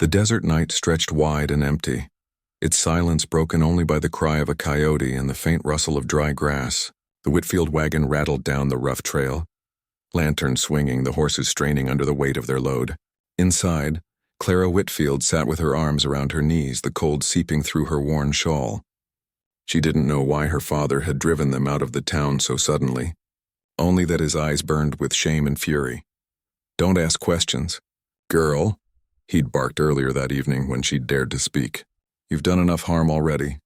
The desert night stretched wide and empty, its silence broken only by the cry of a coyote and the faint rustle of dry grass. The Whitfield wagon rattled down the rough trail, lanterns swinging, the horses straining under the weight of their load. Inside, Clara Whitfield sat with her arms around her knees, the cold seeping through her worn shawl. She didn't know why her father had driven them out of the town so suddenly, only that his eyes burned with shame and fury. "Don't ask questions. Girl," he'd barked earlier that evening when she'd dared to speak. "You've done enough harm already."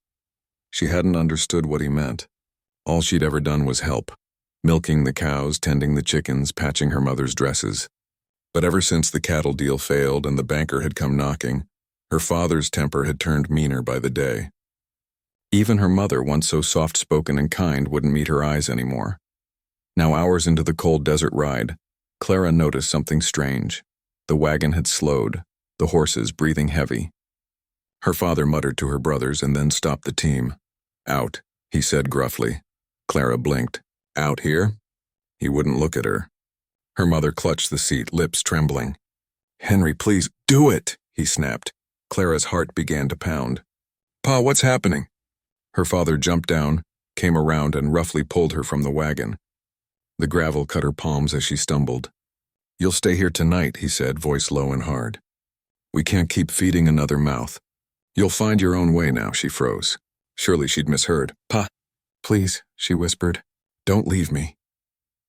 She hadn't understood what he meant. All she'd ever done was help, milking the cows, tending the chickens, patching her mother's dresses. But ever since the cattle deal failed and the banker had come knocking, her father's temper had turned meaner by the day. Even her mother, once so soft-spoken and kind, wouldn't meet her eyes anymore. Now, hours into the cold desert ride, Clara noticed something strange. The wagon had slowed, the horses breathing heavy. Her father muttered to her brothers and then stopped the team. "Out," he said gruffly. Clara blinked. "Out here?" He wouldn't look at her. Her mother clutched the seat, lips trembling. "Henry, please, do it," he snapped. Clara's heart began to pound. "Pa, what's happening?" Her father jumped down, came around, and roughly pulled her from the wagon. The gravel cut her palms as she stumbled. "You'll stay here tonight," he said, voice low and hard. "We can't keep feeding another mouth." "You'll find your own way now," she froze. Surely she'd misheard. "Pa, please," she whispered. "Don't leave me."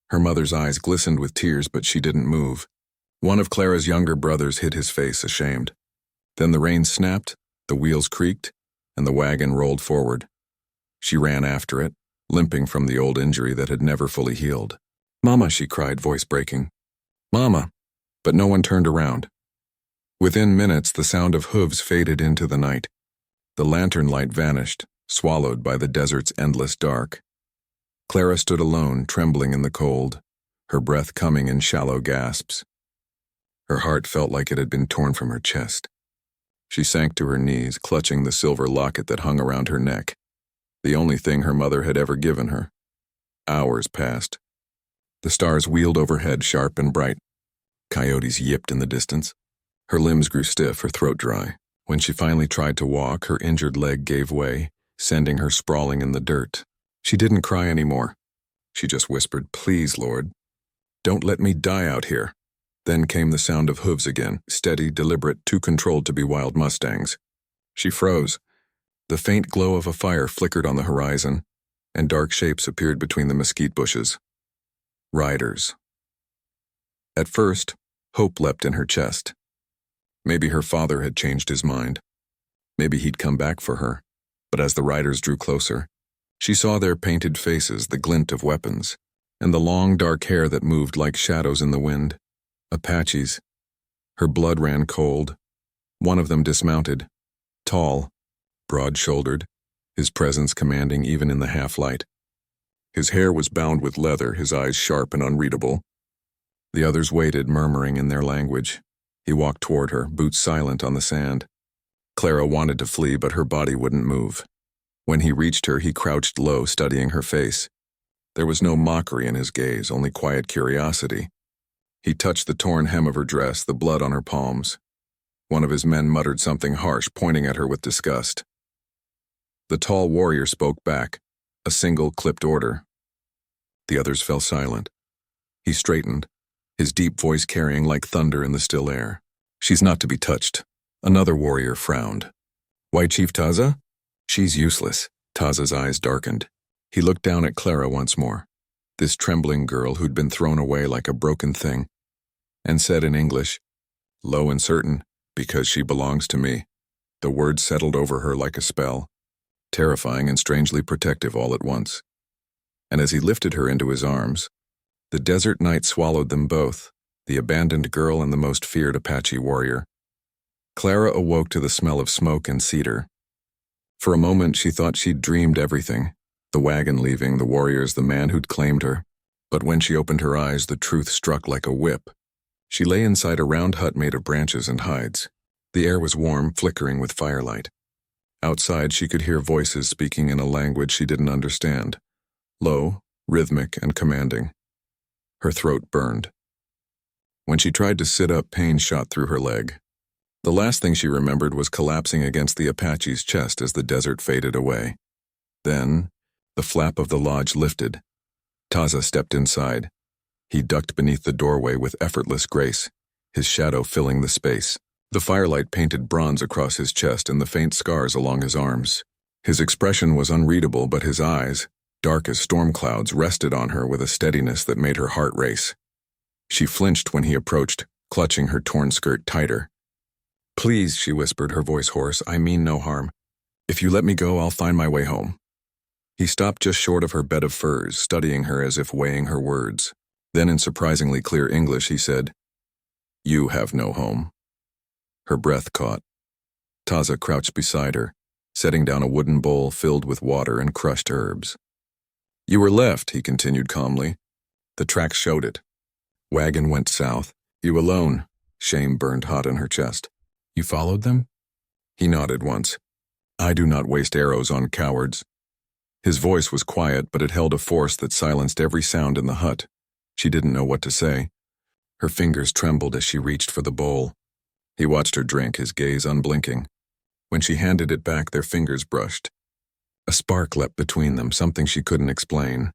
Her mother's eyes glistened with tears, but she didn't move. One of Clara's younger brothers hid his face, ashamed. Then the reins snapped, the wheels creaked, and the wagon rolled forward. She ran after it, limping from the old injury that had never fully healed. "Mama," she cried, voice breaking. "Mama!" But no one turned around. Within minutes, the sound of hooves faded into the night. The lantern light vanished, swallowed by the desert's endless dark. Clara stood alone, trembling in the cold, her breath coming in shallow gasps. Her heart felt like it had been torn from her chest. She sank to her knees, clutching the silver locket that hung around her neck, the only thing her mother had ever given her. Hours passed. The stars wheeled overhead, sharp and bright. Coyotes yipped in the distance. Her limbs grew stiff, her throat dry. When she finally tried to walk, her injured leg gave way, sending her sprawling in the dirt. She didn't cry anymore. She just whispered, "Please, Lord, don't let me die out here." Then came the sound of hooves again, steady, deliberate, too controlled to be wild mustangs. She froze. The faint glow of a fire flickered on the horizon, and dark shapes appeared between the mesquite bushes. Riders. At first, hope leapt in her chest. Maybe her father had changed his mind. Maybe he'd come back for her. But as the riders drew closer, she saw their painted faces, the glint of weapons, and the long, dark hair that moved like shadows in the wind. Apaches. Her blood ran cold. One of them dismounted, tall, broad-shouldered, his presence commanding even in the half-light. His hair was bound with leather, his eyes sharp and unreadable. The others waited, murmuring in their language. He walked toward her, boots silent on the sand. Clara wanted to flee, but her body wouldn't move. When he reached her, he crouched low, studying her face. There was no mockery in his gaze, only quiet curiosity. He touched the torn hem of her dress, the blood on her palms. One of his men muttered something harsh, pointing at her with disgust. The tall warrior spoke back, a single clipped order. The others fell silent. He straightened, his deep voice carrying like thunder in the still air. "She's not to be touched." Another warrior frowned. "White Chief Taza?" "She's useless." Taza's eyes darkened. He looked down at Clara once more, this trembling girl who'd been thrown away like a broken thing, and said in English, low and certain, "Because she belongs to me." The words settled over her like a spell, terrifying and strangely protective all at once. And as he lifted her into his arms, the desert night swallowed them both, the abandoned girl and the most feared Apache warrior. Clara awoke to the smell of smoke and cedar. For a moment she thought she'd dreamed everything, the wagon leaving, the warriors, the man who'd claimed her. But when she opened her eyes, the truth struck like a whip. She lay inside a round hut made of branches and hides. The air was warm, flickering with firelight. Outside she could hear voices speaking in a language she didn't understand, low, rhythmic, and commanding. Her throat burned. When she tried to sit up, pain shot through her leg. The last thing she remembered was collapsing against the Apache's chest as the desert faded away. Then, the flap of the lodge lifted. Taza stepped inside. He ducked beneath the doorway with effortless grace, his shadow filling the space. The firelight painted bronze across his chest and the faint scars along his arms. His expression was unreadable, but his eyes, dark as storm clouds, rested on her with a steadiness that made her heart race. She flinched when he approached, clutching her torn skirt tighter. "Please," she whispered, her voice hoarse, "I mean no harm. If you let me go, I'll find my way home." He stopped just short of her bed of furs, studying her as if weighing her words. Then in surprisingly clear English he said, "You have no home." Her breath caught. Taza crouched beside her, setting down a wooden bowl filled with water and crushed herbs. "You were left," he continued calmly. "The tracks showed it. Wagon went south. You alone." Shame burned hot in her chest. "You followed them?" He nodded once. "I do not waste arrows on cowards." His voice was quiet, but it held a force that silenced every sound in the hut. She didn't know what to say. Her fingers trembled as she reached for the bowl. He watched her drink, his gaze unblinking. When she handed it back, their fingers brushed. A spark leapt between them, something she couldn't explain.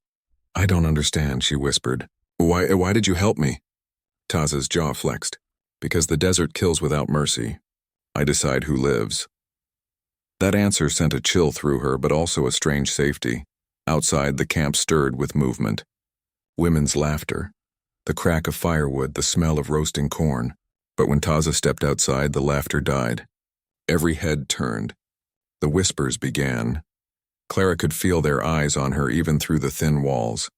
"I don't understand," she whispered. Why did you help me?" Taza's jaw flexed. "Because the desert kills without mercy. I decide who lives." That answer sent a chill through her, but also a strange safety. Outside, the camp stirred with movement. Women's laughter, the crack of firewood, the smell of roasting corn. But when Taza stepped outside, the laughter died. Every head turned. The whispers began. Clara could feel their eyes on her even through the thin walls.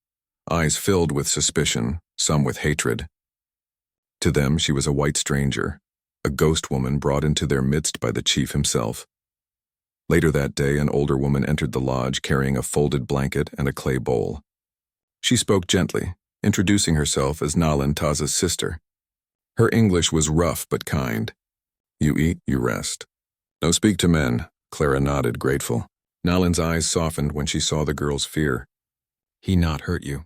Eyes filled with suspicion, some with hatred. To them, she was a white stranger, a ghost woman brought into their midst by the chief himself. Later that day, an older woman entered the lodge carrying a folded blanket and a clay bowl. She spoke gently, introducing herself as Nalan, Taza's sister. Her English was rough but kind. "You eat, you rest. No speak to men," Clara nodded, grateful. Nalan's eyes softened when she saw the girl's fear. "He not hurt you?"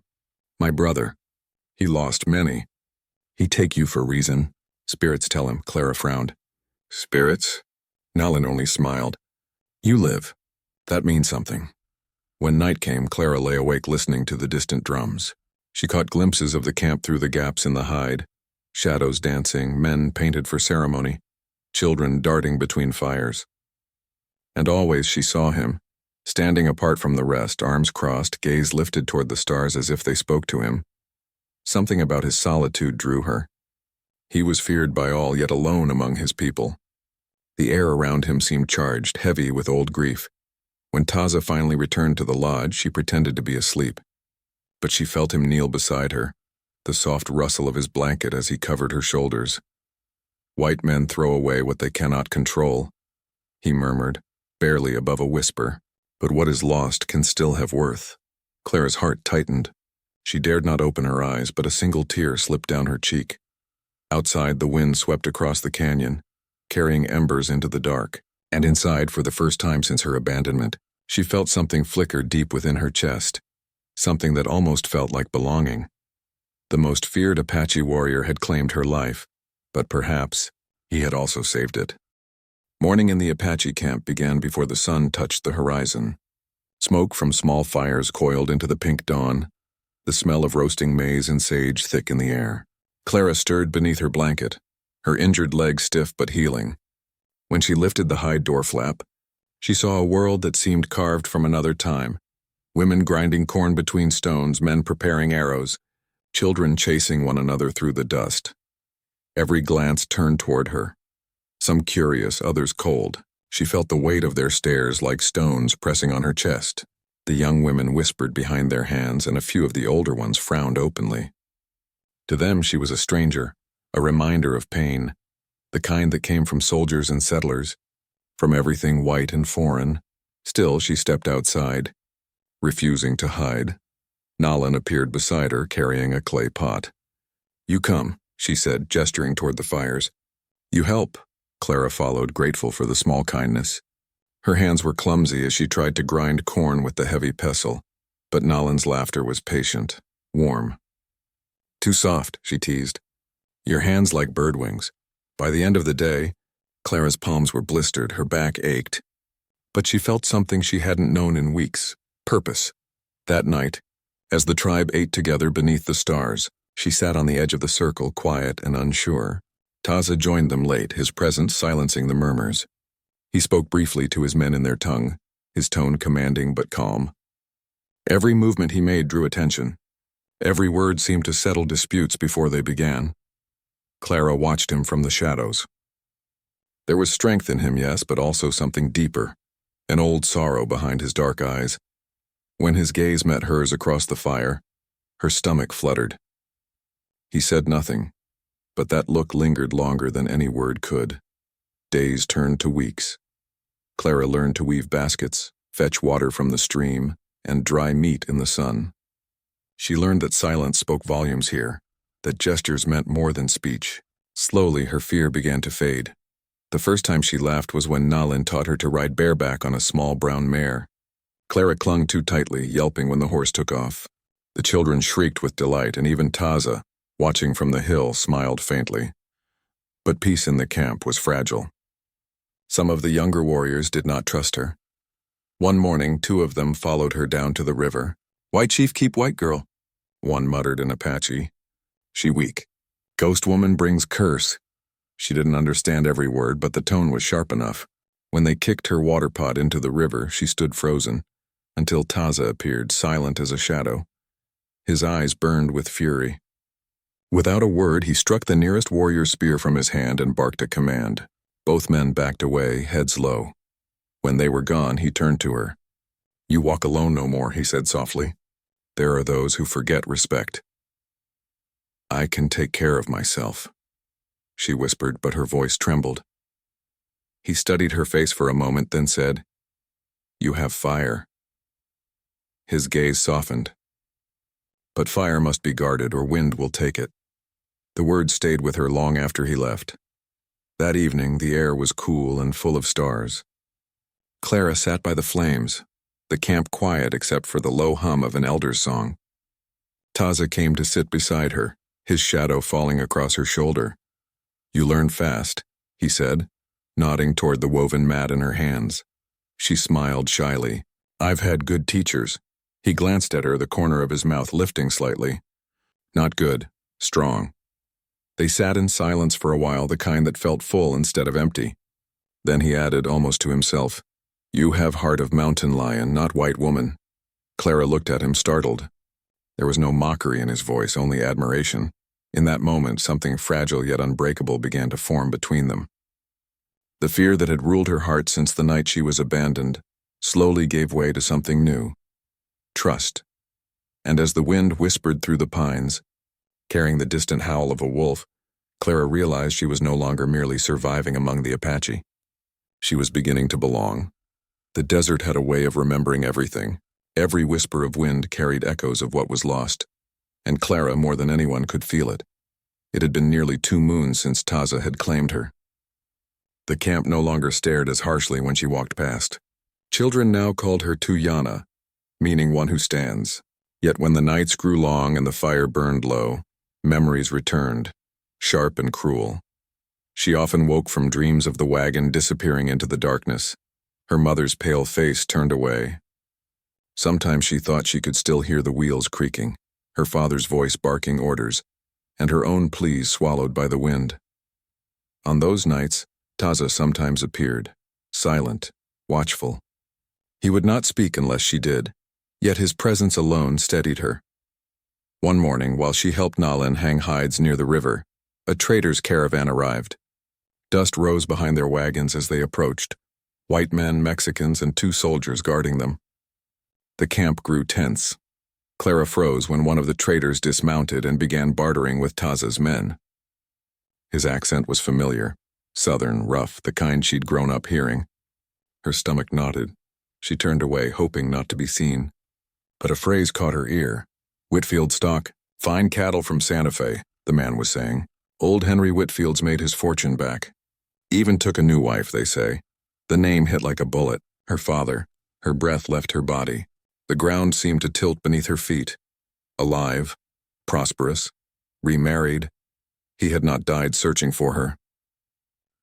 "My brother. He lost many. He take you for reason. Spirits tell him," Clara frowned. "Spirits?" Nalan only smiled. "You live. That means something." When night came, Clara lay awake listening to the distant drums. She caught glimpses of the camp through the gaps in the hide, shadows dancing, men painted for ceremony, children darting between fires. And always she saw him, standing apart from the rest, arms crossed, gaze lifted toward the stars as if they spoke to him. Something about his solitude drew her. He was feared by all, yet alone among his people. The air around him seemed charged, heavy with old grief. When Taza finally returned to the lodge, she pretended to be asleep. But she felt him kneel beside her, the soft rustle of his blanket as he covered her shoulders. "White men throw away what they cannot control," he murmured, barely above a whisper. "But what is lost can still have worth." Clara's heart tightened. She dared not open her eyes, but a single tear slipped down her cheek. Outside, the wind swept across the canyon, carrying embers into the dark. And inside, for the first time since her abandonment, she felt something flicker deep within her chest, something that almost felt like belonging. The most feared Apache warrior had claimed her life, but perhaps he had also saved it. Morning in the Apache camp began before the sun touched the horizon. Smoke from small fires coiled into the pink dawn, the smell of roasting maize and sage thick in the air. Clara stirred beneath her blanket, her injured leg stiff but healing. When she lifted the hide door flap, she saw a world that seemed carved from another time. Women grinding corn between stones, men preparing arrows, children chasing one another through the dust. Every glance turned toward her. Some curious, others cold. She felt the weight of their stares like stones pressing on her chest. The young women whispered behind their hands, and a few of the older ones frowned openly. To them she was a stranger, a reminder of pain, the kind that came from soldiers and settlers, from everything white and foreign. Still, she stepped outside, refusing to hide. Nalan appeared beside her, carrying a clay pot. "You come," she said, gesturing toward the fires. "You help." Clara followed, grateful for the small kindness. Her hands were clumsy as she tried to grind corn with the heavy pestle, but Nalan's laughter was patient, warm. "Too soft," she teased. "Your hands like bird wings. By the end of the day, Clara's palms were blistered, her back ached. But she felt something she hadn't known in weeks: purpose. That night, as the tribe ate together beneath the stars, she sat on the edge of the circle, quiet and unsure. Taza joined them late, his presence silencing the murmurs. He spoke briefly to his men in their tongue, his tone commanding but calm. Every movement he made drew attention. Every word seemed to settle disputes before they began. Clara watched him from the shadows. There was strength in him, yes, but also something deeper, an old sorrow behind his dark eyes. When his gaze met hers across the fire, her stomach fluttered. He said nothing, but that look lingered longer than any word could. Days turned to weeks. Clara learned to weave baskets, fetch water from the stream, and dry meat in the sun. She learned that silence spoke volumes here, that gestures meant more than speech. Slowly, her fear began to fade. The first time she laughed was when Nalin taught her to ride bareback on a small brown mare. Clara clung too tightly, yelping when the horse took off. The children shrieked with delight, and even Taza, watching from the hill, smiled faintly. But peace in the camp was fragile. Some of the younger warriors did not trust her. One morning, 2 of them followed her down to the river. "White chief keep white girl," one muttered in Apache. "She weak. Ghost woman brings curse." She didn't understand every word, but the tone was sharp enough. When they kicked her water pot into the river, she stood frozen, until Taza appeared, silent as a shadow. His eyes burned with fury. Without a word, he struck the nearest warrior's spear from his hand and barked a command. Both men backed away, heads low. When they were gone, he turned to her. "You walk alone no more," he said softly. "There are those who forget respect." "I can take care of myself," she whispered, but her voice trembled. He studied her face for a moment, then said, "You have fire." His gaze softened. "But fire must be guarded, or wind will take it." The words stayed with her long after he left. That evening, the air was cool and full of stars. Clara sat by the flames, the camp quiet except for the low hum of an elder's song. Taza came to sit beside her, his shadow falling across her shoulder. "You learn fast," he said, nodding toward the woven mat in her hands. She smiled shyly. "I've had good teachers." He glanced at her, the corner of his mouth lifting slightly. "Not good, strong." They sat in silence for a while, the kind that felt full instead of empty. Then he added, almost to himself, "You have heart of mountain lion, not white woman." Clara looked at him, startled. There was no mockery in his voice, only admiration. In that moment, something fragile yet unbreakable began to form between them. The fear that had ruled her heart since the night she was abandoned slowly gave way to something new: trust. And as the wind whispered through the pines, carrying the distant howl of a wolf, Clara realized she was no longer merely surviving among the Apache. She was beginning to belong. The desert had a way of remembering everything. Every whisper of wind carried echoes of what was lost, and Clara, more than anyone, could feel it. It had been nearly 2 moons since Taza had claimed her. The camp no longer stared as harshly when she walked past. Children now called her Tuyana, meaning one who stands. Yet when the nights grew long and the fire burned low, memories returned, sharp and cruel. She often woke from dreams of the wagon disappearing into the darkness, her mother's pale face turned away. Sometimes she thought she could still hear the wheels creaking, her father's voice barking orders, and her own pleas swallowed by the wind. On those nights, Taza sometimes appeared, silent, watchful. He would not speak unless she did, yet his presence alone steadied her. One morning, while she helped Nalin hang hides near the river, a trader's caravan arrived. Dust rose behind their wagons as they approached, white men, Mexicans, and 2 soldiers guarding them. The camp grew tense. Clara froze when one of the traders dismounted and began bartering with Taza's men. His accent was familiar, southern, rough, the kind she'd grown up hearing. Her stomach knotted. She turned away, hoping not to be seen. But a phrase caught her ear. "Whitfield stock, fine cattle from Santa Fe," the man was saying. "Old Henry Whitfield's made his fortune back. Even took a new wife, they say." The name hit like a bullet. Her father. Her breath left her body. The ground seemed to tilt beneath her feet. Alive, prosperous, remarried. He had not died searching for her.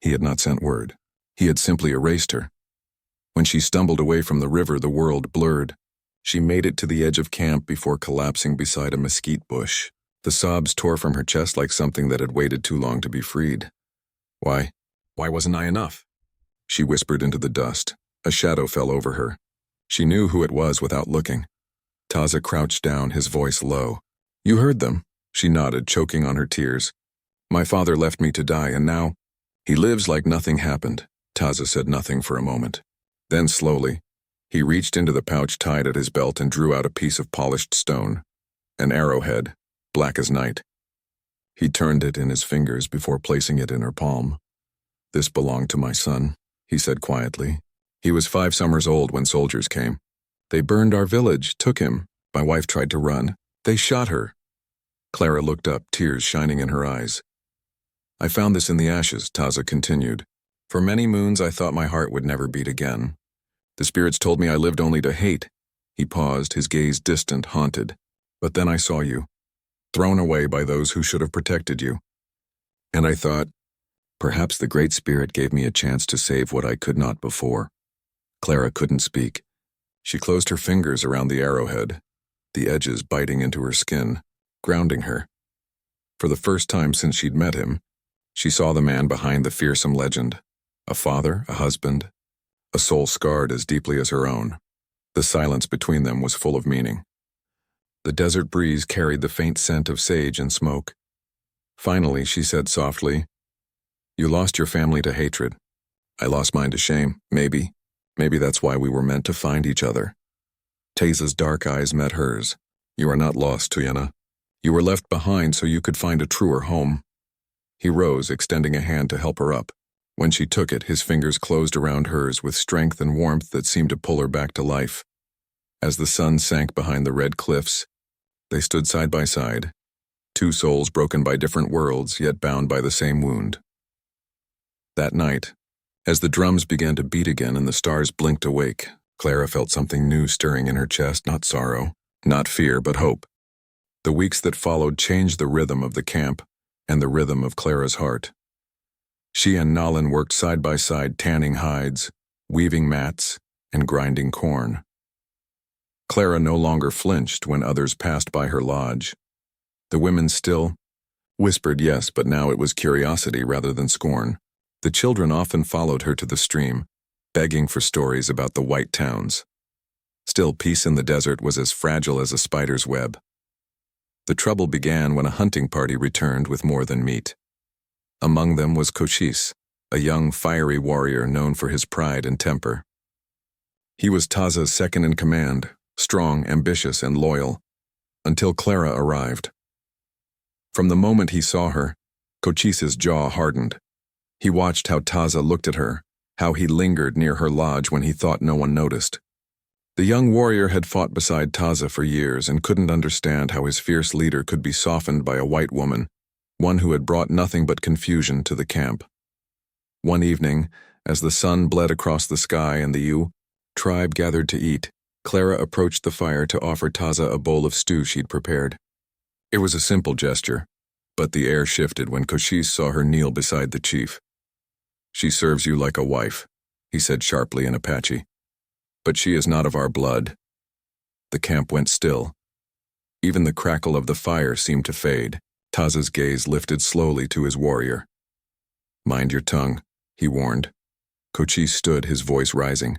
He had not sent word. He had simply erased her. When she stumbled away from the river, the world blurred. She made it to the edge of camp before collapsing beside a mesquite bush. The sobs tore from her chest like something that had waited too long to be freed. Why wasn't I enough? She whispered into the dust. A shadow fell over her. She knew who it was without looking. Taza crouched down, his voice low. You heard them. She nodded, choking on her tears. My father left me to die, and now he lives like nothing happened. Taza said nothing for a moment. Then slowly, he reached into the pouch tied at his belt and drew out a piece of polished stone. An arrowhead, black as night. He turned it in his fingers before placing it in her palm. This belonged to my son, he said quietly. He was 5 summers old when soldiers came. They burned our village, took him. My wife tried to run. They shot her. Clara looked up, tears shining in her eyes. I found this in the ashes, Taza continued. For many moons I thought my heart would never beat again. The spirits told me I lived only to hate. He paused, his gaze distant, haunted. But then I saw you, thrown away by those who should have protected you. And I thought, perhaps the Great Spirit gave me a chance to save what I could not before. Clara couldn't speak. She closed her fingers around the arrowhead, the edges biting into her skin, grounding her. For the first time since she'd met him, she saw the man behind the fearsome legend. A father, a husband, a soul scarred as deeply as her own. The silence between them was full of meaning. The desert breeze carried the faint scent of sage and smoke. Finally, she said softly, You lost your family to hatred. I lost mine to shame, maybe. Maybe that's why we were meant to find each other. Taza's dark eyes met hers. You are not lost, Tuyana. You were left behind so you could find a truer home. He rose, extending a hand to help her up. When she took it, his fingers closed around hers with strength and warmth that seemed to pull her back to life. As the sun sank behind the red cliffs, they stood side by side, 2 souls broken by different worlds, yet bound by the same wound. That night, as the drums began to beat again and the stars blinked awake, Clara felt something new stirring in her chest, not sorrow, not fear, but hope. The weeks that followed changed the rhythm of the camp and the rhythm of Clara's heart. She and Nalin worked side by side, tanning hides, weaving mats, and grinding corn. Clara no longer flinched when others passed by her lodge. The women still whispered yes, but now it was curiosity rather than scorn. The children often followed her to the stream, begging for stories about the white towns. Still, peace in the desert was as fragile as a spider's web. The trouble began when a hunting party returned with more than meat. Among them was Cochise, a young, fiery warrior known for his pride and temper. He was Taza's second in command, strong, ambitious, and loyal, until Clara arrived. From the moment he saw her, Cochise's jaw hardened. He watched how Taza looked at her, how he lingered near her lodge when he thought no one noticed. The young warrior had fought beside Taza for years and couldn't understand how his fierce leader could be softened by a white woman, one who had brought nothing but confusion to the camp. One evening, as the sun bled across the sky and the tribe gathered to eat, Clara approached the fire to offer Taza a bowl of stew she'd prepared. It was a simple gesture, but the air shifted when Cochise saw her kneel beside the chief. She serves you like a wife, he said sharply in Apache. But she is not of our blood. The camp went still. Even the crackle of the fire seemed to fade. Taza's gaze lifted slowly to his warrior. Mind your tongue, he warned. Cochise stood, his voice rising.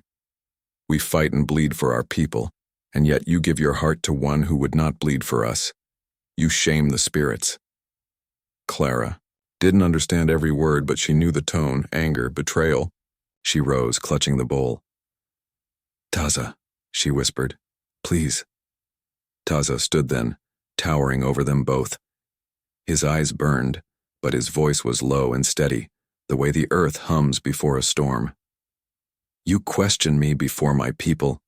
We fight and bleed for our people, and yet you give your heart to one who would not bleed for us. You shame the spirits. Clara didn't understand every word, but she knew the tone, anger, betrayal. She rose, clutching the bowl. Taza, she whispered, please. Taza stood then, towering over them both. His eyes burned, but his voice was low and steady, the way the earth hums before a storm. You question me before my people.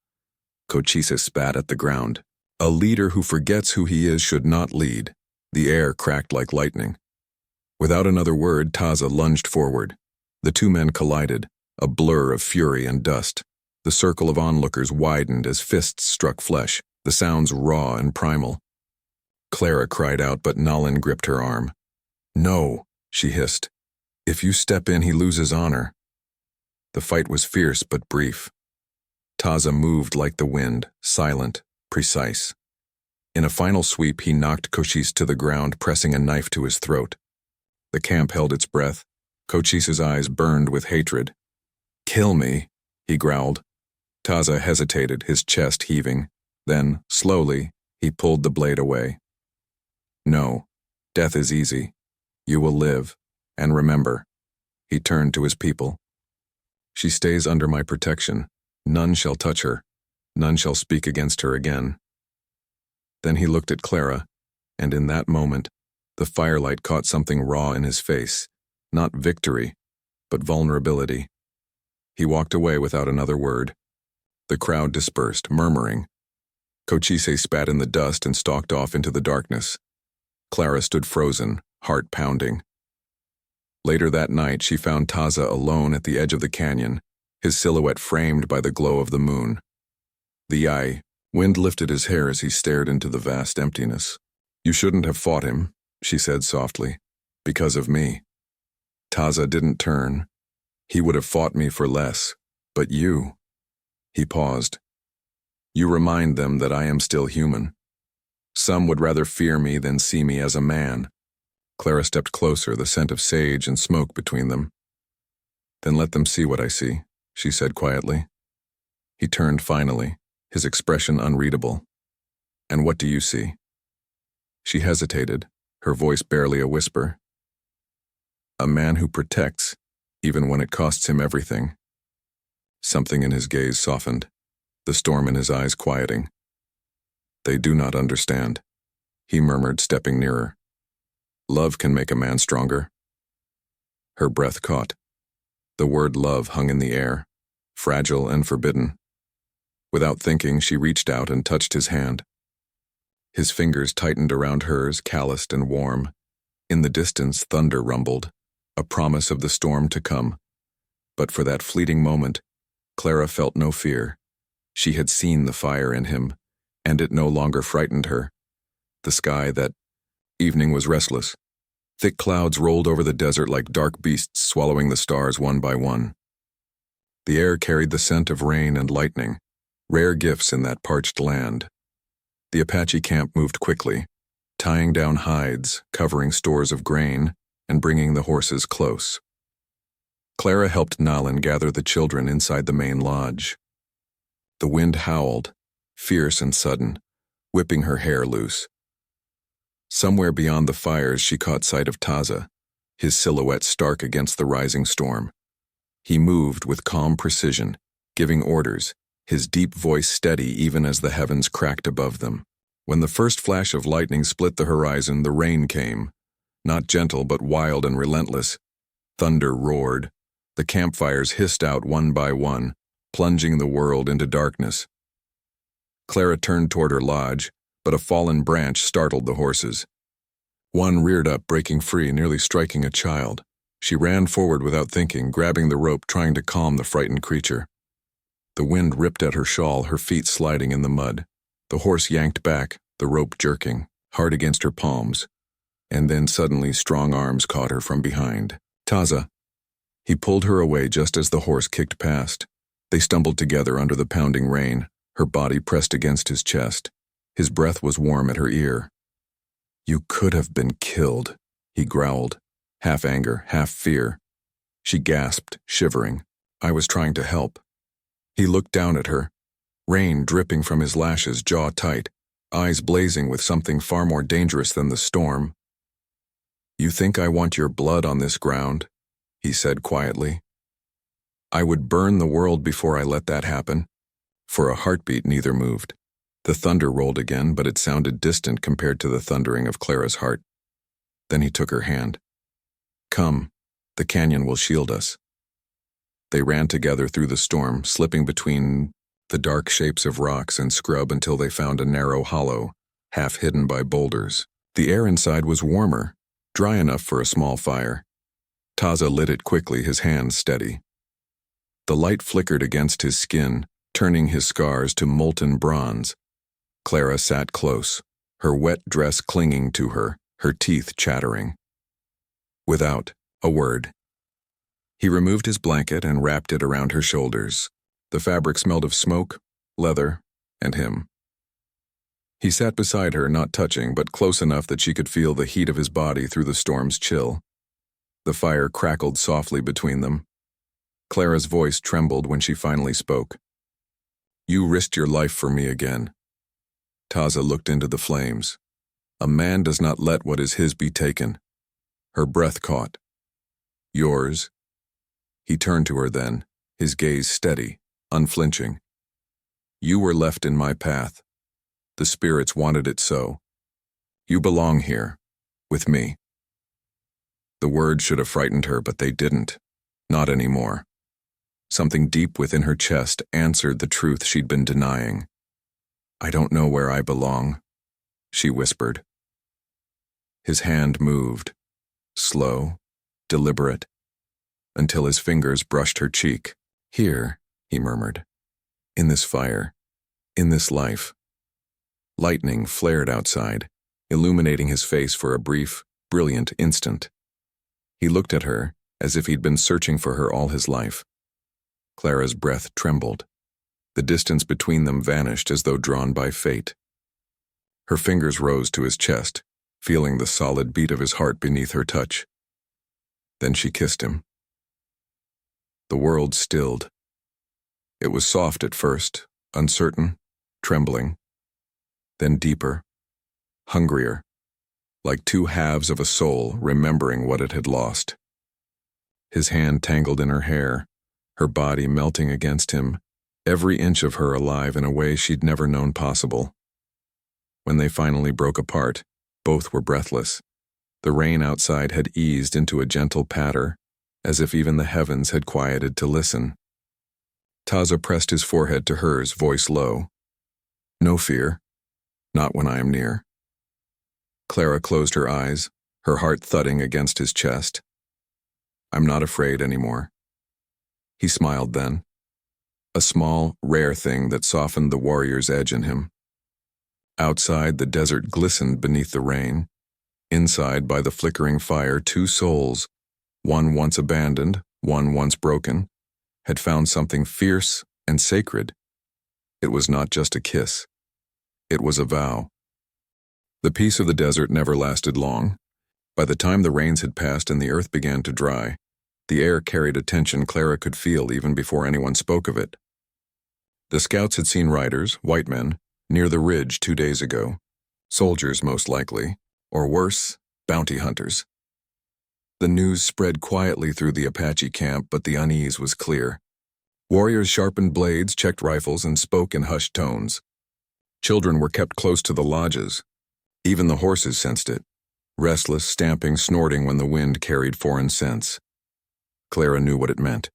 Cochise spat at the ground. A leader who forgets who he is should not lead. The air cracked like lightning. Without another word, Taza lunged forward. The 2 men collided, a blur of fury and dust. The circle of onlookers widened as fists struck flesh, the sounds raw and primal. Clara cried out, but Nalin gripped her arm. No, she hissed. If you step in, he loses honor. The fight was fierce but brief. Taza moved like the wind, silent, precise. In a final sweep, he knocked Cochise to the ground, pressing a knife to his throat. The camp held its breath. Cochise's eyes burned with hatred. "Kill me," he growled. Taza hesitated, his chest heaving. Then, slowly, he pulled the blade away. "No, death is easy. You will live. And remember," he turned to his people, "she stays under my protection. None shall touch her. None shall speak against her again." Then he looked at Clara, and in that moment, the firelight caught something raw in his face. Not victory, but vulnerability. He walked away without another word. The crowd dispersed, murmuring. Cochise spat in the dust and stalked off into the darkness. Clara stood frozen, heart pounding. Later that night, she found Taza alone at the edge of the canyon, his silhouette framed by the glow of the moon. The wind lifted his hair as he stared into the vast emptiness. "You shouldn't have fought him," she said softly, "because of me." Taza didn't turn. "He would have fought me for less, but you—" He paused. "You remind them that I am still human. Some would rather fear me than see me as a man." Clara stepped closer, the scent of sage and smoke between them. "Then let them see what I see," she said quietly. He turned finally, his expression unreadable. "And what do you see?" She hesitated, her voice barely a whisper. "A man who protects, even when it costs him everything." Something in his gaze softened, the storm in his eyes quieting. "They do not understand," he murmured, stepping nearer. "Love can make a man stronger." Her breath caught. The word love hung in the air, fragile and forbidden. Without thinking, she reached out and touched his hand. His fingers tightened around hers, calloused and warm. In the distance, thunder rumbled, a promise of the storm to come. But for that fleeting moment, Clara felt no fear. She had seen the fire in him, and it no longer frightened her. The sky that evening was restless. Thick clouds rolled over the desert like dark beasts swallowing the stars one by one. The air carried the scent of rain and lightning, rare gifts in that parched land. The Apache camp moved quickly, tying down hides, covering stores of grain, and bringing the horses close. Clara helped Nalin gather the children inside the main lodge. The wind howled, fierce and sudden, whipping her hair loose. Somewhere beyond the fires, she caught sight of Taza, his silhouette stark against the rising storm. He moved with calm precision, giving orders, his deep voice steady even as the heavens cracked above them. When the first flash of lightning split the horizon, the rain came, not gentle but wild and relentless. Thunder roared. The campfires hissed out one by one, plunging the world into darkness. Clara turned toward her lodge, but a fallen branch startled the horses. One reared up, breaking free, nearly striking a child. She ran forward without thinking, grabbing the rope, trying to calm the frightened creature. The wind ripped at her shawl, her feet sliding in the mud. The horse yanked back, the rope jerking, hard against her palms. And then suddenly strong arms caught her from behind. "Taza!" He pulled her away just as the horse kicked past. They stumbled together under the pounding rain, her body pressed against his chest. His breath was warm at her ear. "You could have been killed," he growled, half anger, half fear. She gasped, shivering. "I was trying to help." He looked down at her, rain dripping from his lashes, jaw tight, eyes blazing with something far more dangerous than the storm. "You think I want your blood on this ground?" he said quietly. "I would burn the world before I let that happen." For a heartbeat, neither moved. The thunder rolled again, but it sounded distant compared to the thundering of Clara's heart. Then he took her hand. "Come, the canyon will shield us." They ran together through the storm, slipping between the dark shapes of rocks and scrub until they found a narrow hollow, half hidden by boulders. The air inside was warmer, dry enough for a small fire. Taza lit it quickly, his hands steady. The light flickered against his skin, turning his scars to molten bronze. Clara sat close, her wet dress clinging to her, her teeth chattering. Without a word, He removed his blanket and wrapped it around her shoulders. The fabric smelled of smoke, leather, and him. He sat beside her, not touching, but close enough that she could feel the heat of his body through the storm's chill. The fire crackled softly between them. Clara's voice trembled when she finally spoke. "You risked your life for me again." Taza looked into the flames. "A man does not let what is his be taken." Her breath caught. "Yours?" He turned to her then, his gaze steady, unflinching. "You were left in my path. The spirits wanted it so. You belong here, with me." The words should have frightened her, but they didn't. Not anymore. Something deep within her chest answered the truth she'd been denying. "I don't know where I belong," she whispered. His hand moved, slow, deliberate, until his fingers brushed her cheek. "Here," he murmured. "In this fire, in this life." Lightning flared outside, illuminating his face for a brief, brilliant instant. He looked at her as if he'd been searching for her all his life. Clara's breath trembled. The distance between them vanished as though drawn by fate. Her fingers rose to his chest, feeling the solid beat of his heart beneath her touch. Then she kissed him. The world stilled. It was soft at first, uncertain, trembling. Then deeper, hungrier, like two halves of a soul remembering what it had lost. His hand tangled in her hair, her body melting against him, every inch of her alive in a way she'd never known possible. When they finally broke apart, both were breathless. The rain outside had eased into a gentle patter, as if even the heavens had quieted to listen. Taza pressed his forehead to hers, voice low. "No fear. Not when I am near." Clara closed her eyes, her heart thudding against his chest. "I'm not afraid anymore." He smiled then. A small, rare thing that softened the warrior's edge in him. Outside, the desert glistened beneath the rain. Inside, by the flickering fire, two souls, one once abandoned, one once broken, had found something fierce and sacred. It was not just a kiss. It was a vow. The peace of the desert never lasted long. By the time the rains had passed and the earth began to dry, the air carried a tension Clara could feel even before anyone spoke of it. The scouts had seen riders, white men, near the ridge 2 days ago. Soldiers, most likely, or worse, bounty hunters. The news spread quietly through the Apache camp, but the unease was clear. Warriors sharpened blades, checked rifles, and spoke in hushed tones. Children were kept close to the lodges. Even the horses sensed it, restless, stamping, snorting when the wind carried foreign scents. Clara knew what it meant.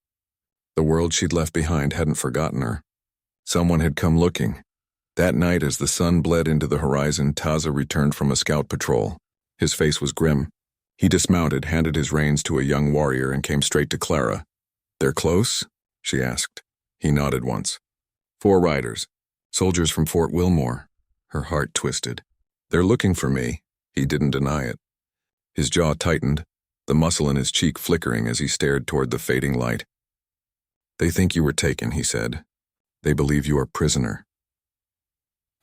The world she'd left behind hadn't forgotten her. Someone had come looking. That night, as the sun bled into the horizon, Taza returned from a scout patrol. His face was grim. He dismounted, handed his reins to a young warrior, and came straight to Clara. "They're close?" she asked. He nodded once. "4 riders. Soldiers from Fort Wilmore." Her heart twisted. "They're looking for me." He didn't deny it. His jaw tightened, the muscle in his cheek flickering as he stared toward the fading light. "They think you were taken," he said. "They believe you are prisoner."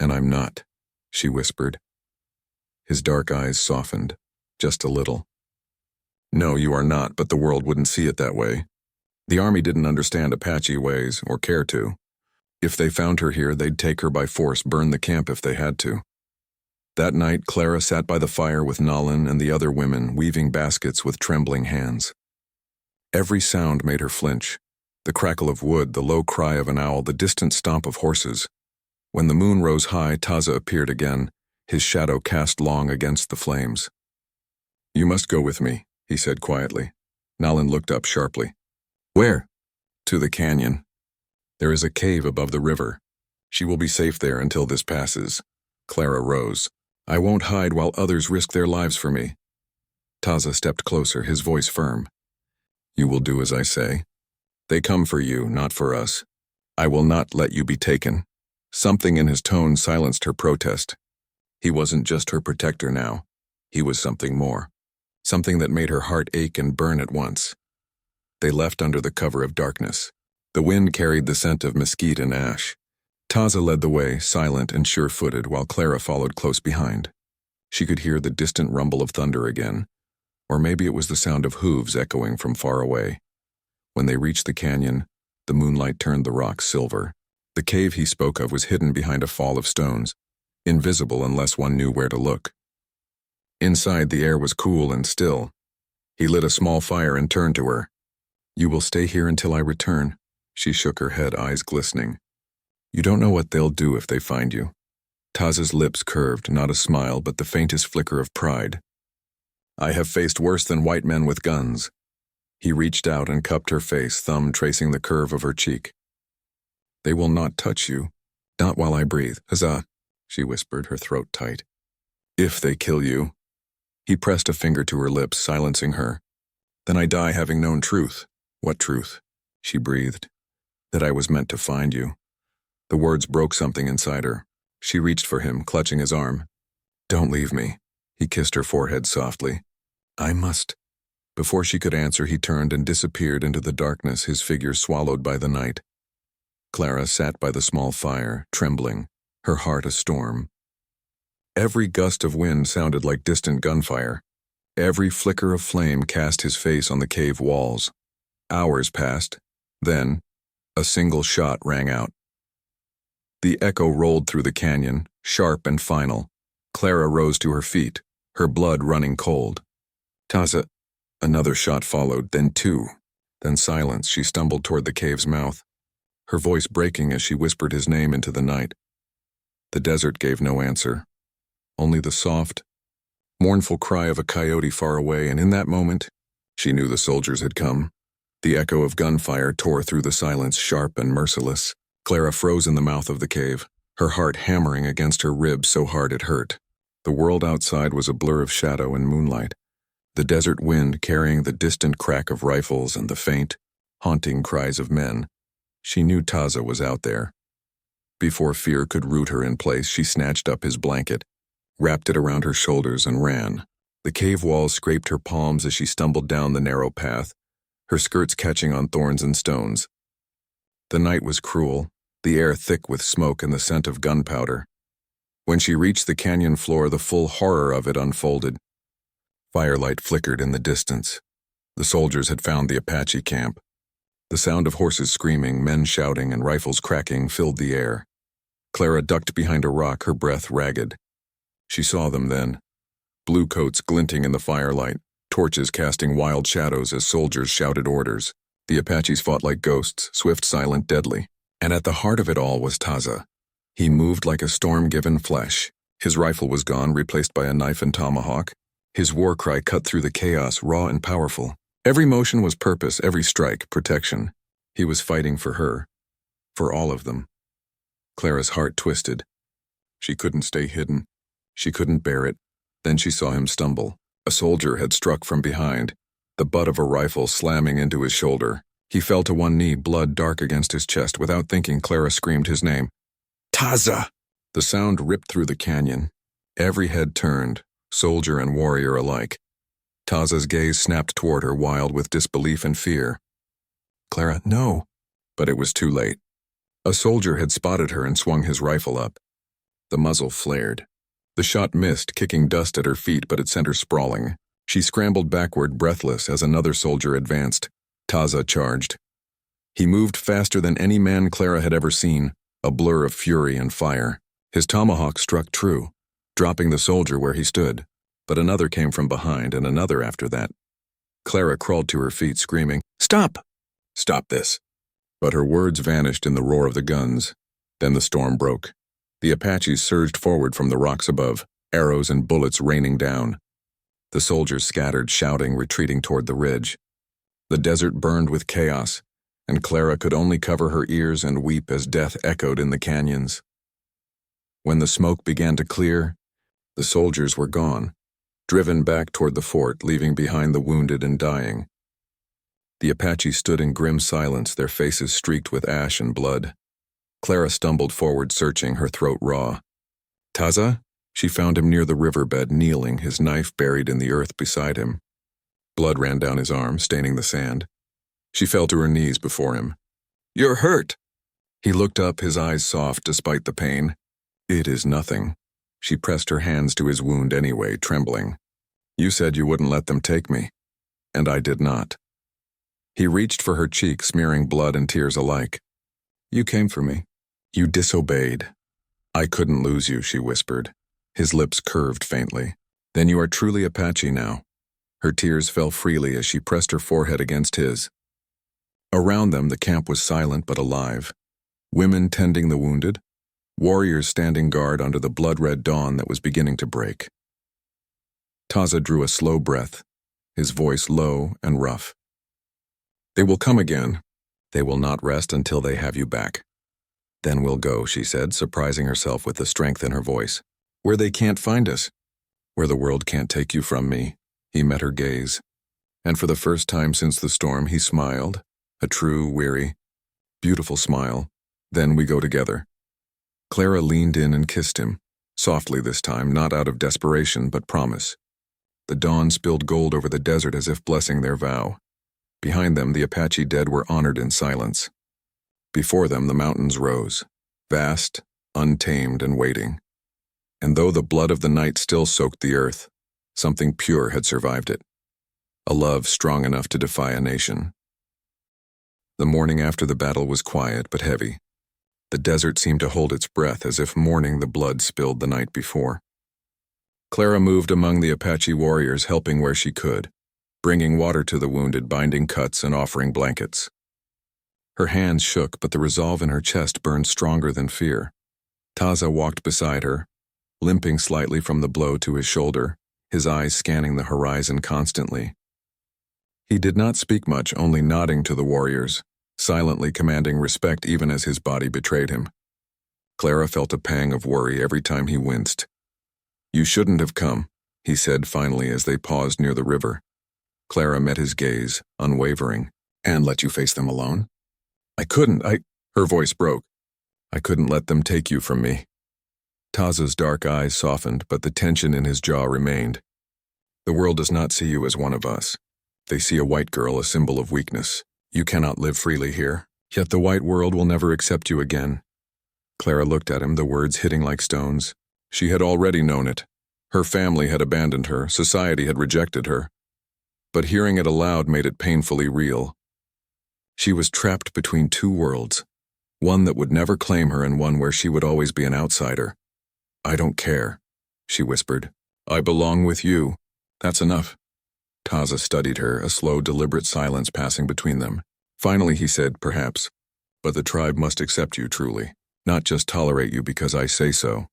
"And I'm not," she whispered. His dark eyes softened, just a little. "No, you are not, but the world wouldn't see it that way. The army didn't understand Apache ways, or care to. If they found her here, they'd take her by force, burn the camp if they had to." That night, Clara sat by the fire with Nalin and the other women, weaving baskets with trembling hands. Every sound made her flinch. The crackle of wood, the low cry of an owl, the distant stomp of horses. When the moon rose high, Taza appeared again, his shadow cast long against the flames. "You must go with me," he said quietly. Nalin looked up sharply. "Where?" "To the canyon. There is a cave above the river. She will be safe there until this passes." Clara rose. "I won't hide while others risk their lives for me." Taza stepped closer, his voice firm. "You will do as I say. They come for you, not for us. I will not let you be taken." Something in his tone silenced her protest. He wasn't just her protector now. He was something more. Something that made her heart ache and burn at once. They left under the cover of darkness. The wind carried the scent of mesquite and ash. Taza led the way, silent and sure-footed, while Clara followed close behind. She could hear the distant rumble of thunder again, or maybe it was the sound of hooves echoing from far away. When they reached the canyon, the moonlight turned the rocks silver. The cave he spoke of was hidden behind a fall of stones, invisible unless one knew where to look. Inside, the air was cool and still. He lit a small fire and turned to her. "You will stay here until I return." She shook her head, eyes glistening. "You don't know what they'll do if they find you." Taza's lips curved, not a smile, but the faintest flicker of pride. "I have faced worse than white men with guns." He reached out and cupped her face, thumb tracing the curve of her cheek. "They will not touch you. Not while I breathe. Huzzah," she whispered, her throat tight. "If they kill you." He pressed a finger to her lips, silencing her. "Then I die having known truth." "What truth?" she breathed. "That I was meant to find you." The words broke something inside her. She reached for him, clutching his arm. "Don't leave me." He kissed her forehead softly. "I must." Before she could answer, he turned and disappeared into the darkness, his figure swallowed by the night. Clara sat by the small fire, trembling, her heart a storm. Every gust of wind sounded like distant gunfire. Every flicker of flame cast his face on the cave walls. Hours passed. Then, a single shot rang out. The echo rolled through the canyon, sharp and final. Clara rose to her feet, her blood running cold. "Taza." Another shot followed, then two. Then silence. She stumbled toward the cave's mouth, her voice breaking as she whispered his name into the night. The desert gave no answer. Only the soft, mournful cry of a coyote far away, and in that moment, she knew the soldiers had come. The echo of gunfire tore through the silence, sharp and merciless. Clara froze in the mouth of the cave, her heart hammering against her ribs so hard it hurt. The world outside was a blur of shadow and moonlight, the desert wind carrying the distant crack of rifles and the faint, haunting cries of men. She knew Taza was out there. Before fear could root her in place, she snatched up his blanket, wrapped it around her shoulders, and ran. The cave walls scraped her palms as she stumbled down the narrow path, her skirts catching on thorns and stones. The night was cruel, the air thick with smoke and the scent of gunpowder. When she reached the canyon floor, the full horror of it unfolded. Firelight flickered in the distance. The soldiers had found the Apache camp. The sound of horses screaming, men shouting, and rifles cracking filled the air. Clara ducked behind a rock, her breath ragged. She saw them then. Blue coats glinting in the firelight, torches casting wild shadows as soldiers shouted orders. The Apaches fought like ghosts, swift, silent, deadly. And at the heart of it all was Taza. He moved like a storm-given flesh. His rifle was gone, replaced by a knife and tomahawk. His war cry cut through the chaos, raw and powerful. Every motion was purpose, every strike, protection. He was fighting for her. For all of them. Clara's heart twisted. She couldn't stay hidden. She couldn't bear it. Then she saw him stumble. A soldier had struck from behind, the butt of a rifle slamming into his shoulder. He fell to one knee, blood dark against his chest. Without thinking, Clara screamed his name. "Taza!" The sound ripped through the canyon. Every head turned, soldier and warrior alike. Taza's gaze snapped toward her, wild with disbelief and fear. "Clara, no!" But it was too late. A soldier had spotted her and swung his rifle up. The muzzle flared. The shot missed, kicking dust at her feet, but it sent her sprawling. She scrambled backward, breathless, as another soldier advanced. Taza charged. He moved faster than any man Clara had ever seen, a blur of fury and fire. His tomahawk struck true, dropping the soldier where he stood, but another came from behind and another after that. Clara crawled to her feet, screaming, "Stop! Stop this!" But her words vanished in the roar of the guns. Then the storm broke. The Apaches surged forward from the rocks above, arrows and bullets raining down. The soldiers scattered, shouting, retreating toward the ridge. The desert burned with chaos, and Clara could only cover her ears and weep as death echoed in the canyons. When the smoke began to clear, the soldiers were gone, driven back toward the fort, leaving behind the wounded and dying. The Apaches stood in grim silence, their faces streaked with ash and blood. Clara stumbled forward, searching, her throat raw. "Taza?" She found him near the riverbed, kneeling, his knife buried in the earth beside him. Blood ran down his arm, staining the sand. She fell to her knees before him. "You're hurt." He looked up, his eyes soft despite the pain. "It is nothing." She pressed her hands to his wound anyway, trembling. "You said you wouldn't let them take me, and I did not." He reached for her cheek, smearing blood and tears alike. "You came for me. You disobeyed." "I couldn't lose you," she whispered. His lips curved faintly. "Then you are truly Apache now." Her tears fell freely as she pressed her forehead against his. Around them, the camp was silent but alive. Women tending the wounded, warriors standing guard under the blood-red dawn that was beginning to break. Taza drew a slow breath, his voice low and rough. "They will come again. They will not rest until they have you back." "Then we'll go," she said, surprising herself with the strength in her voice. "Where they can't find us. Where the world can't take you from me." He met her gaze. And for the first time since the storm, he smiled, a true, weary, beautiful smile. "Then we go together." Clara leaned in and kissed him, softly this time, not out of desperation, but promise. The dawn spilled gold over the desert as if blessing their vow. Behind them, the Apache dead were honored in silence. Before them, the mountains rose, vast, untamed, and waiting. And though the blood of the night still soaked the earth, something pure had survived it. A love strong enough to defy a nation. The morning after the battle was quiet but heavy. The desert seemed to hold its breath as if mourning the blood spilled the night before. Clara moved among the Apache warriors, helping where she could, bringing water to the wounded, binding cuts, and offering blankets. Her hands shook, but the resolve in her chest burned stronger than fear. Taza walked beside her, limping slightly from the blow to his shoulder, his eyes scanning the horizon constantly. He did not speak much, only nodding to the warriors, silently commanding respect even as his body betrayed him. Clara felt a pang of worry every time he winced. "You shouldn't have come," he said finally as they paused near the river. Clara met his gaze, unwavering. "And let you face them alone?" "I couldn't, Her voice broke. "I couldn't let them take you from me." Taza's dark eyes softened, but the tension in his jaw remained. "The world does not see you as one of us. They see a white girl, a symbol of weakness. You cannot live freely here. Yet the white world will never accept you again." Clara looked at him, the words hitting like stones. She had already known it. Her family had abandoned her, society had rejected her. But hearing it aloud made it painfully real. She was trapped between two worlds, one that would never claim her and one where she would always be an outsider. "I don't care," she whispered. "I belong with you. That's enough." Taza studied her, a slow, deliberate silence passing between them. Finally he said, "Perhaps, but the tribe must accept you truly, not just tolerate you because I say so."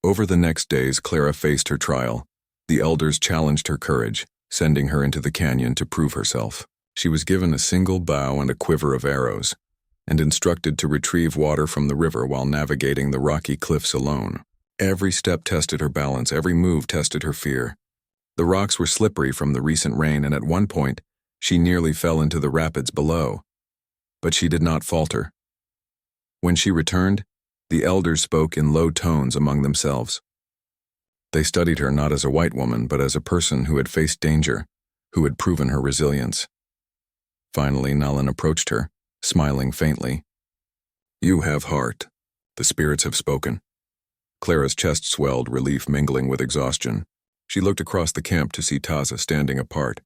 Over the next days, Clara faced her trial. The elders challenged her courage, sending her into the canyon to prove herself. She was given a single bow and a quiver of arrows, and instructed to retrieve water from the river while navigating the rocky cliffs alone. Every step tested her balance, every move tested her fear. The rocks were slippery from the recent rain, and at one point, she nearly fell into the rapids below. But she did not falter. When she returned, the elders spoke in low tones among themselves. They studied her not as a white woman, but as a person who had faced danger, who had proven her resilience. Finally, Nalan approached her, smiling faintly. "You have heart. The spirits have spoken." Clara's chest swelled, relief mingling with exhaustion. She looked across the camp to see Taza standing apart,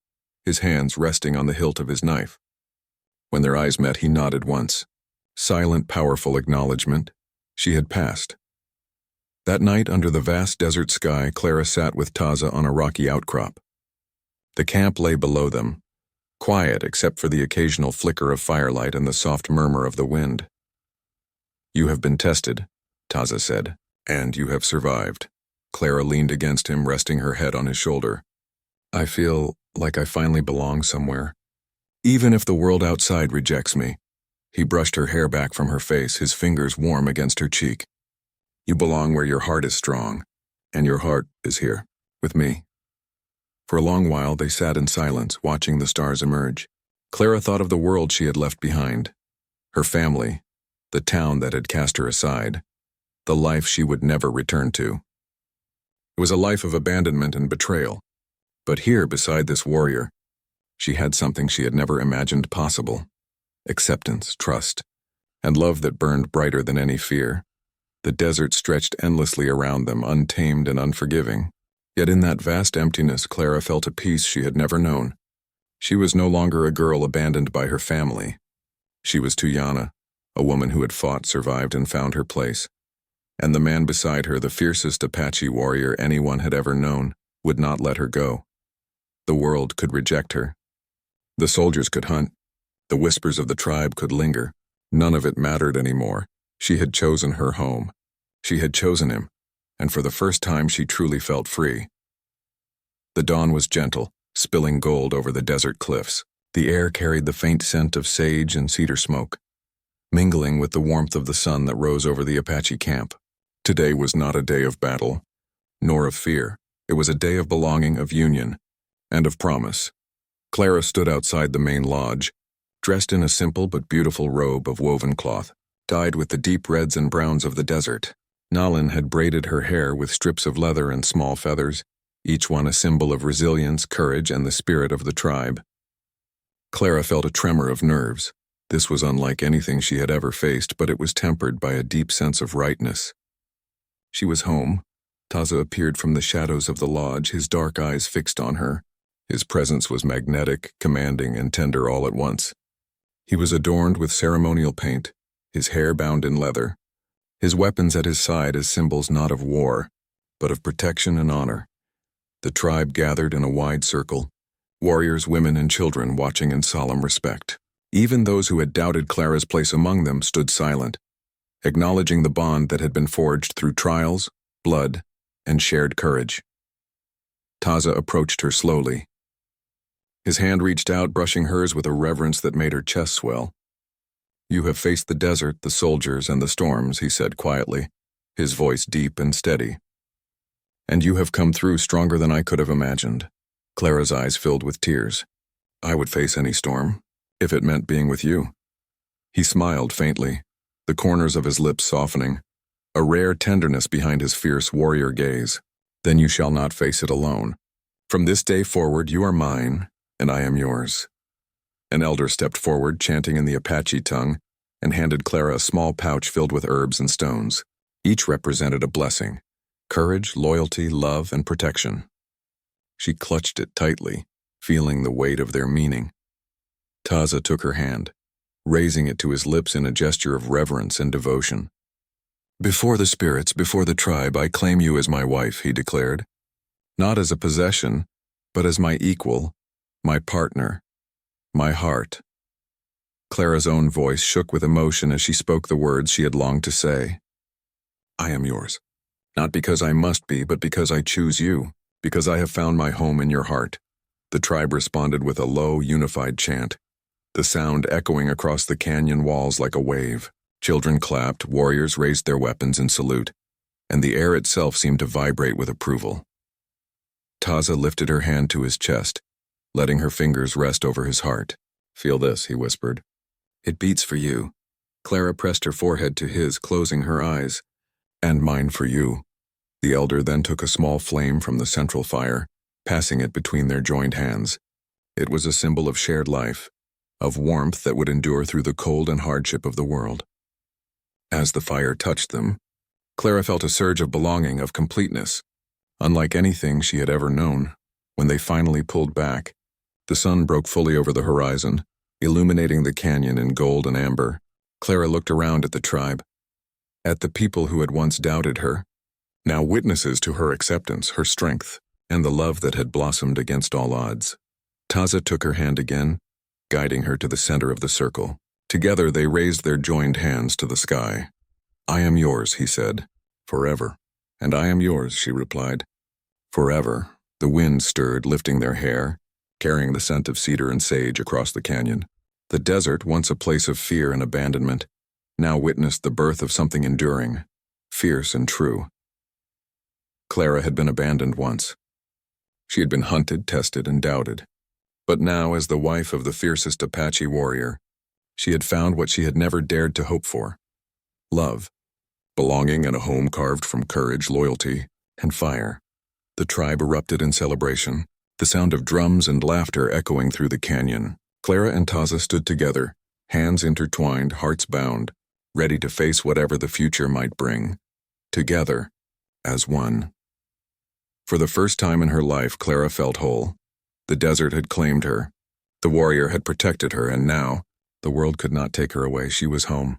his hands resting on the hilt of his knife. When their eyes met, he nodded once. Silent, powerful acknowledgement. She had passed. That night, under the vast desert sky, Clara sat with Taza on a rocky outcrop. The camp lay below them, quiet except for the occasional flicker of firelight and the soft murmur of the wind. "You have been tested," Taza said, "and you have survived." Clara leaned against him, resting her head on his shoulder. "I feel like I finally belong somewhere, even if the world outside rejects me." He brushed her hair back from her face, his fingers warm against her cheek. "You belong where your heart is strong, and your heart is here, with me." For a long while they sat in silence, watching the stars emerge. Clara thought of the world she had left behind, her family, the town that had cast her aside, the life she would never return to. It was a life of abandonment and betrayal. But here, beside this warrior, She had something she had never imagined possible: acceptance, trust, and love that burned brighter than any fear. The desert stretched endlessly around them, untamed and unforgiving. Yet in that vast emptiness, Clara felt a peace she had never known. She was no longer a girl abandoned by her family. She was Tuyana, a woman who had fought, survived, and found her place. And the man beside her, the fiercest Apache warrior anyone had ever known, would not let her go. The world could reject her. The soldiers could hunt. The whispers of the tribe could linger. None of it mattered anymore. She had chosen her home. She had chosen him, and for the first time she truly felt free. The dawn was gentle, spilling gold over the desert cliffs. The air carried the faint scent of sage and cedar smoke, mingling with the warmth of the sun that rose over the Apache camp. Today was not a day of battle, nor of fear. It was a day of belonging, of union, and of promise. Clara stood outside the main lodge, dressed in a simple but beautiful robe of woven cloth, dyed with the deep reds and browns of the desert. Nalin had braided her hair with strips of leather and small feathers, each one a symbol of resilience, courage, and the spirit of the tribe. Clara felt a tremor of nerves. This was unlike anything she had ever faced, but it was tempered by a deep sense of rightness. She was home. Taza appeared from the shadows of the lodge, his dark eyes fixed on her. His presence was magnetic, commanding, and tender all at once. He was adorned with ceremonial paint, his hair bound in leather, his weapons at his side as symbols not of war, but of protection and honor. The tribe gathered in a wide circle, warriors, women, and children watching in solemn respect. Even those who had doubted Clara's place among them stood silent, acknowledging the bond that had been forged through trials, blood, and shared courage. Taza approached her slowly. His hand reached out, brushing hers with a reverence that made her chest swell. "You have faced the desert, the soldiers, and the storms," he said quietly, his voice deep and steady. "And you have come through stronger than I could have imagined." Clara's eyes filled with tears. "I would face any storm, if it meant being with you." He smiled faintly, the corners of his lips softening, a rare tenderness behind his fierce warrior gaze. "Then you shall not face it alone. From this day forward, you are mine, and I am yours." An elder stepped forward, chanting in the Apache tongue, and handed Clara a small pouch filled with herbs and stones. Each represented a blessing: courage, loyalty, love, and protection. She clutched it tightly, feeling the weight of their meaning. Taza took her hand, raising it to his lips in a gesture of reverence and devotion. "Before the spirits, before the tribe, I claim you as my wife," he declared. "Not as a possession, but as my equal, my partner, my heart." Clara's own voice shook with emotion as she spoke the words she had longed to say. "I am yours, not because I must be, but because I choose you, because I have found my home in your heart." The tribe responded with a low, unified chant, the sound echoing across the canyon walls like a wave. Children clapped, warriors raised their weapons in salute, and the air itself seemed to vibrate with approval. Taza lifted her hand to his chest, letting her fingers rest over his heart. "Feel this," he whispered. "It beats for you." Clara pressed her forehead to his, closing her eyes. "And mine for you." The elder then took a small flame from the central fire, passing it between their joined hands. It was a symbol of shared life, of warmth that would endure through the cold and hardship of the world. As the fire touched them, Clara felt a surge of belonging, of completeness, unlike anything she had ever known. When they finally pulled back, the sun broke fully over the horizon, illuminating the canyon in gold and amber. Clara looked around at the tribe, at the people who had once doubted her, now witnesses to her acceptance, her strength, and the love that had blossomed against all odds. Taza took her hand again, guiding her to the center of the circle. Together they raised their joined hands to the sky. "I am yours," he said, "forever." "And I am yours," she replied, "forever." The wind stirred, lifting their hair, carrying the scent of cedar and sage across the canyon. The desert, once a place of fear and abandonment, now witnessed the birth of something enduring, fierce and true. Clara had been abandoned once. She had been hunted, tested, and doubted. But now, as the wife of the fiercest Apache warrior, she had found what she had never dared to hope for: love, belonging, and a home carved from courage, loyalty, and fire. The tribe erupted in celebration. the sound of drums and laughter echoing through the canyon. Clara and Taza stood together, hands intertwined, hearts bound, ready to face whatever the future might bring. Together, as one. For the first time in her life, Clara felt whole. The desert had claimed her. The warrior had protected her, and now, the world could not take her away. She was home.